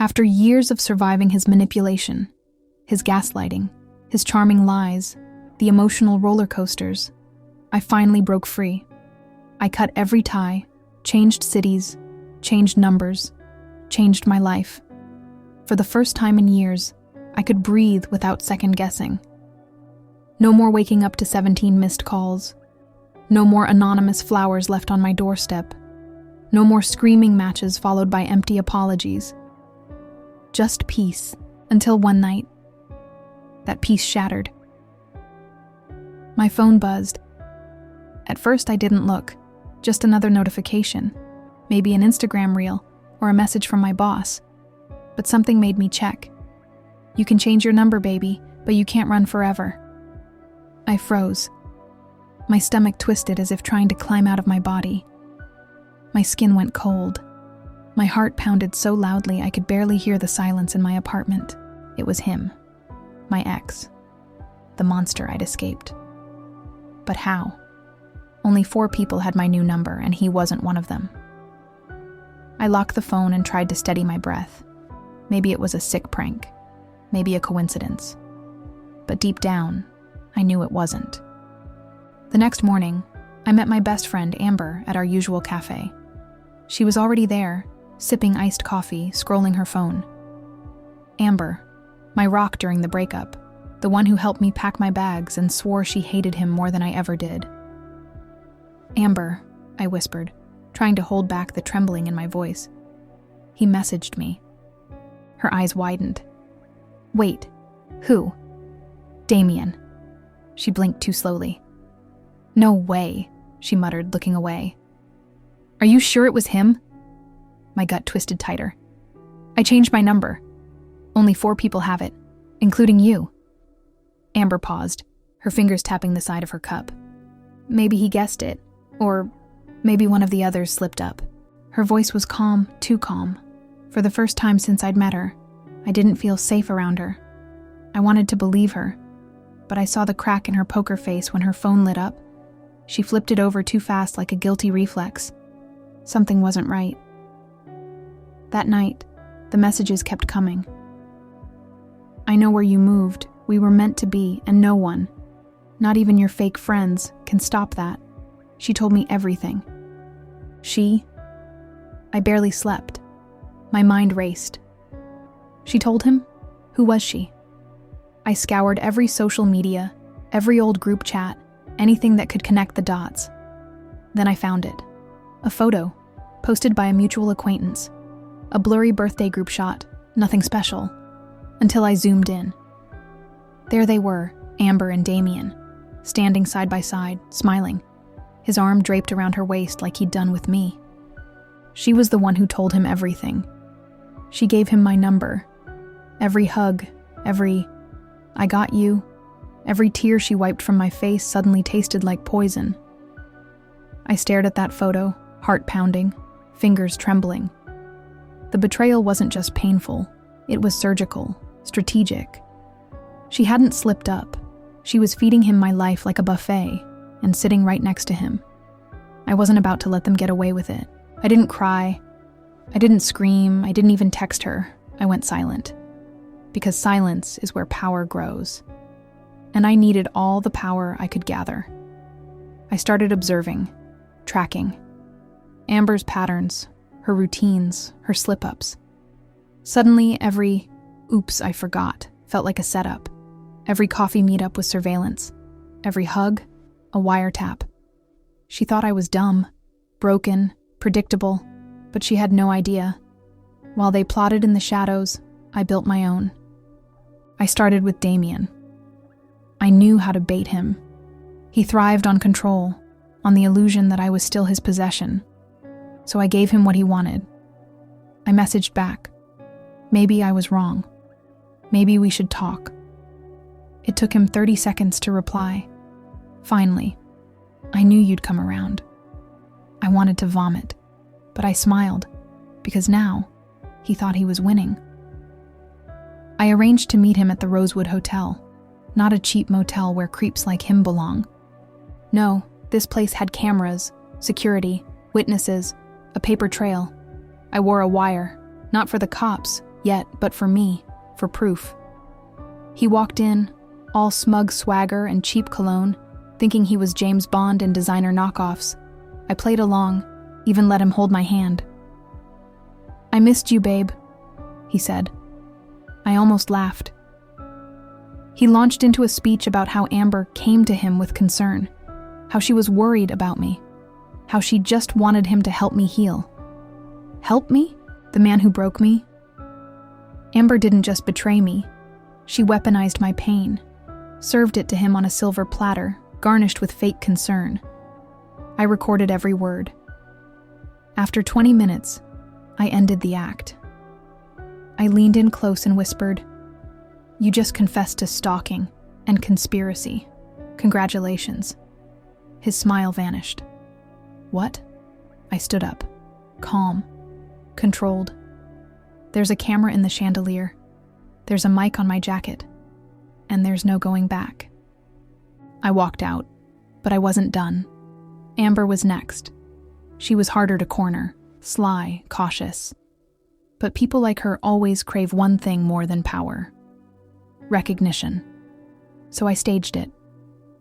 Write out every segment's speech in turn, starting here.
After years of surviving his manipulation, his gaslighting, his charming lies, the emotional roller coasters, I finally broke free. I cut every tie, changed cities, changed numbers, changed my life. For the first time in years, I could breathe without second-guessing. No more waking up to 17 missed calls. No more anonymous flowers left on my doorstep. No more screaming matches followed by empty apologies. Just peace, until one night, that peace shattered. My phone buzzed. At first I didn't look, just another notification, maybe an Instagram reel or a message from my boss. But something made me check. "You can change your number, baby, but you can't run forever." I froze. My stomach twisted as if trying to climb out of my body. My skin went cold. My heart pounded so loudly I could barely hear the silence in my apartment. It was him, my ex, the monster I'd escaped. But how? Only 4 people had my new number, and he wasn't one of them. I locked the phone and tried to steady my breath. Maybe it was a sick prank. Maybe a coincidence. But deep down, I knew it wasn't. The next morning, I met my best friend, Amber, at our usual cafe. She was already there, sipping iced coffee, scrolling her phone. Amber, my rock during the breakup, the one who helped me pack my bags and swore she hated him more than I ever did. "Amber," I whispered, trying to hold back the trembling in my voice. "He messaged me." Her eyes widened. "Wait, who?" "Damien." She blinked too slowly. "No way," she muttered, looking away. "Are you sure it was him?" My gut twisted tighter. "I changed my number. Only 4 people have it, including you." Amber paused, her fingers tapping the side of her cup. "Maybe he guessed it, or maybe one of the others slipped up." Her voice was calm, too calm. For the first time since I'd met her, I didn't feel safe around her. I wanted to believe her, but I saw the crack in her poker face when her phone lit up. She flipped it over too fast like a guilty reflex. Something wasn't right. That night, the messages kept coming. "I know where you moved. We were meant to be, and no one, not even your fake friends, can stop that." She told me everything. I barely slept. My mind raced. She told him? Who was she? I scoured every social media, every old group chat, anything that could connect the dots. Then I found it. A photo, posted by a mutual acquaintance. A blurry birthday group shot, nothing special. Until I zoomed in. There they were, Amber and Damien, standing side by side, smiling, his arm draped around her waist like he'd done with me. She was the one who told him everything. She gave him my number. Every hug, every "I got you," every tear she wiped from my face suddenly tasted like poison. I stared at that photo, heart pounding, fingers trembling. The betrayal wasn't just painful, it was surgical, strategic. She hadn't slipped up. She was feeding him my life like a buffet, and sitting right next to him. I wasn't about to let them get away with it. I didn't cry. I didn't scream. I didn't even text her. I went silent. Because silence is where power grows. And I needed all the power I could gather. I started observing, tracking. Amber's patterns, her routines, her slip-ups. Suddenly, every "oops, I forgot" felt like a setup. Every coffee meetup was surveillance. Every hug, a wiretap. She thought I was dumb, broken, predictable, but she had no idea. While they plotted in the shadows, I built my own. I started with Damien. I knew how to bait him. He thrived on control, on the illusion that I was still his possession. So I gave him what he wanted. I messaged back. Maybe I was wrong. Maybe we should talk. It took him 30 seconds to reply. Finally, I knew you'd come around. I wanted to vomit, but I smiled, because now he thought he was winning. I arranged to meet him at the Rosewood Hotel, not a cheap motel where creeps like him belong. No, this place had cameras, security, witnesses, a paper trail. I wore a wire, not for the cops, yet, but for me, for proof. He walked in, all smug swagger and cheap cologne, thinking he was James Bond and designer knockoffs. I played along, even let him hold my hand. "I missed you, babe," he said. I almost laughed. He launched into a speech about how Amber came to him with concern, how she was worried about me, how she just wanted him to help me heal. Help me? The man who broke me? Amber didn't just betray me. She weaponized my pain, served it to him on a silver platter, garnished with fake concern. I recorded every word. After 20 minutes, I ended the act. I leaned in close and whispered, "You just confessed to stalking and conspiracy. Congratulations." His smile vanished. "What?" I stood up, calm, controlled. There's a camera in the chandelier. There's a mic on my jacket. And there's no going back. I walked out, but I wasn't done. Amber was next. She was harder to corner, sly, cautious. But people like her always crave one thing more than power: recognition. So I staged it.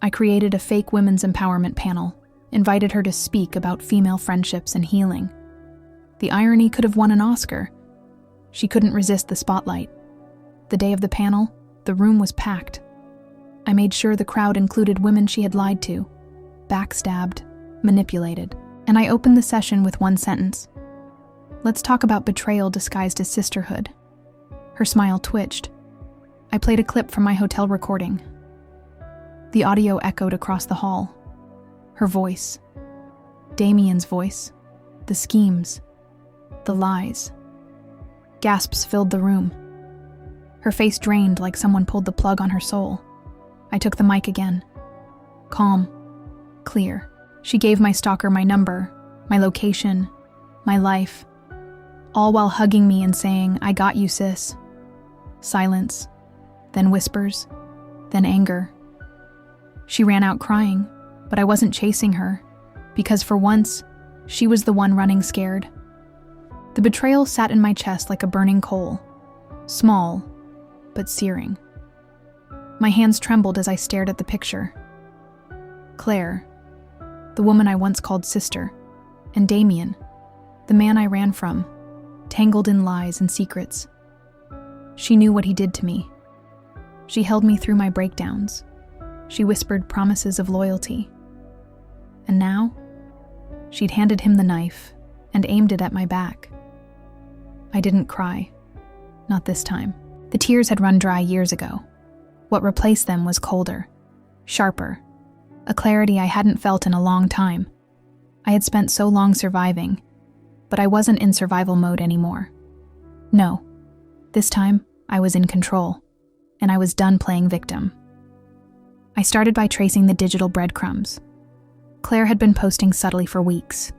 I created a fake women's empowerment panel, invited her to speak about female friendships and healing. The irony could have won an Oscar. She couldn't resist the spotlight. The day of the panel, the room was packed. I made sure the crowd included women she had lied to, backstabbed, manipulated, and I opened the session with one sentence. "Let's talk about betrayal disguised as sisterhood." Her smile twitched. I played a clip from my hotel recording. The audio echoed across the hall. Her voice. Damien's voice. The schemes. The lies. Gasps filled the room. Her face drained like someone pulled the plug on her soul. I took the mic again. Calm. Clear. She gave my stalker my number, my location, my life, all while hugging me and saying, "I got you, sis." Silence. Then whispers. Then anger. She ran out crying, but I wasn't chasing her, because for once, she was the one running scared. The betrayal sat in my chest like a burning coal. Small, but searing. My hands trembled as I stared at the picture. Claire, the woman I once called sister, and Damien, the man I ran from, tangled in lies and secrets. She knew what he did to me. She held me through my breakdowns. She whispered promises of loyalty. And now, she'd handed him the knife and aimed it at my back. I didn't cry. Not this time. The tears had run dry years ago. What replaced them was colder, sharper, a clarity I hadn't felt in a long time. I had spent so long surviving, but I wasn't in survival mode anymore. No, this time I was in control, and I was done playing victim. I started by tracing the digital breadcrumbs. Claire had been posting subtly for weeks.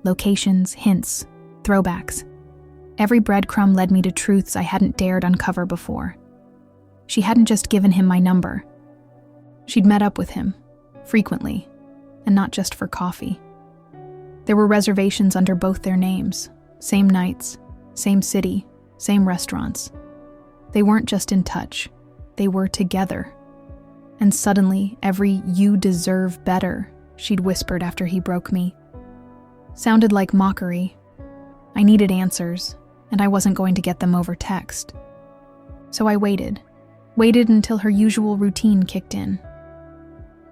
Locations, hints, throwbacks. Every breadcrumb led me to truths I hadn't dared uncover before. She hadn't just given him my number. She'd met up with him, frequently, and not just for coffee. There were reservations under both their names, same nights, same city, same restaurants. They weren't just in touch, they were together. And suddenly, every "you deserve better" she'd whispered after he broke me sounded like mockery. I needed answers, and I wasn't going to get them over text. So I waited until her usual routine kicked in.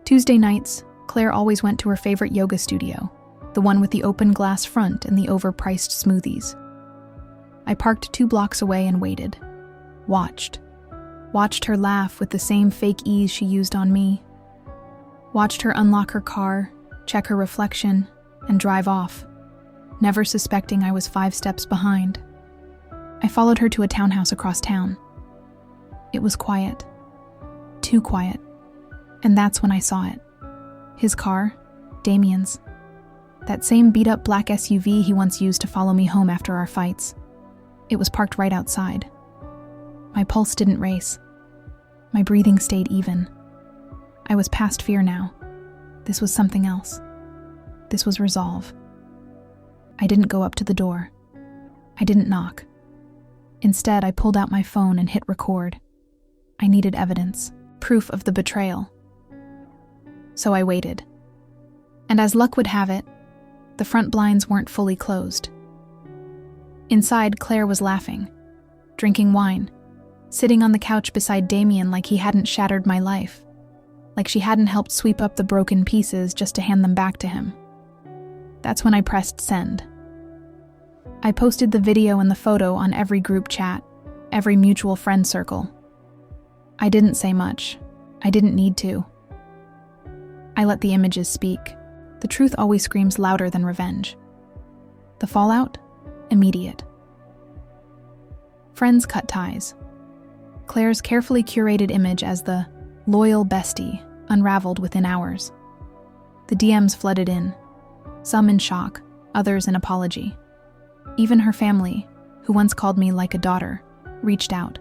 Tuesday nights, Claire always went to her favorite yoga studio, the one with the open glass front and the overpriced smoothies. I parked 2 blocks away and waited. Watched her laugh with the same fake ease she used on me. Watched her unlock her car, check her reflection, and drive off, never suspecting I was 5 steps behind. I followed her to a townhouse across town. It was quiet. Too quiet. And that's when I saw it. His car, Damien's. That same beat-up black SUV he once used to follow me home after our fights. It was parked right outside. My pulse didn't race. My breathing stayed even. I was past fear now. This was something else. This was resolve. I didn't go up to the door. I didn't knock. Instead, I pulled out my phone and hit record. I needed evidence, proof of the betrayal. So I waited. And as luck would have it, the front blinds weren't fully closed. Inside, Claire was laughing, drinking wine, sitting on the couch beside Damien like he hadn't shattered my life, like she hadn't helped sweep up the broken pieces just to hand them back to him. That's when I pressed send. I posted the video and the photo on every group chat, every mutual friend circle. I didn't say much. I didn't need to. I let the images speak. The truth always screams louder than revenge. The fallout? Immediate. Friends cut ties. Claire's carefully curated image as the loyal bestie unraveled within hours. The DMs flooded in, some in shock, others in apology. Even her family, who once called me like a daughter, reached out.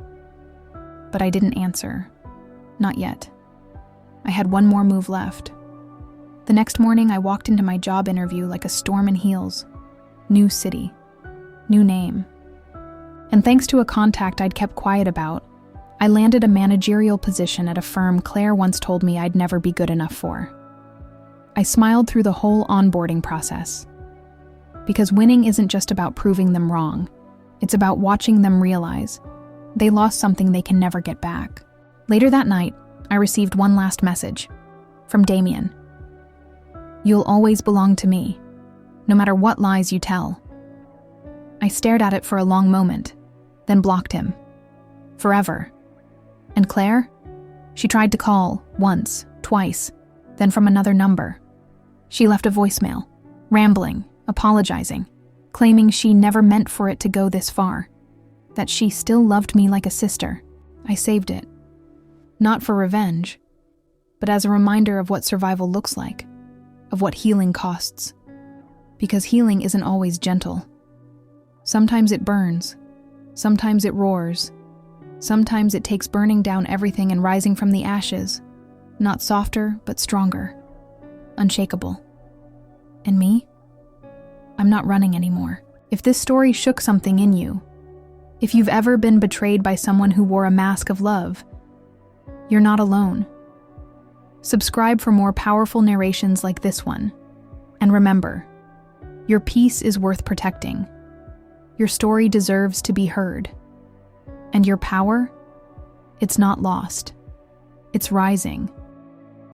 But I didn't answer. Not yet. I had one more move left. The next morning, I walked into my job interview like a storm in heels. New city. New name. And thanks to a contact I'd kept quiet about, I landed a managerial position at a firm Claire once told me I'd never be good enough for. I smiled through the whole onboarding process. Because winning isn't just about proving them wrong. It's about watching them realize they lost something they can never get back. Later that night, I received one last message from Damien. "You'll always belong to me, no matter what lies you tell." I stared at it for a long moment, then blocked him. Forever. And Claire? She tried to call, once, twice, then from another number. She left a voicemail, rambling, apologizing, claiming she never meant for it to go this far, that she still loved me like a sister. I saved it. Not for revenge, but as a reminder of what survival looks like, of what healing costs. Because healing isn't always gentle. Sometimes it burns. Sometimes it roars. Sometimes it takes burning down everything and rising from the ashes, not softer, but stronger, unshakable. And me? I'm not running anymore. If this story shook something in you, if you've ever been betrayed by someone who wore a mask of love, you're not alone. Subscribe for more powerful narrations like this one. And remember, your peace is worth protecting. Your story deserves to be heard. And your power? It's not lost. It's rising.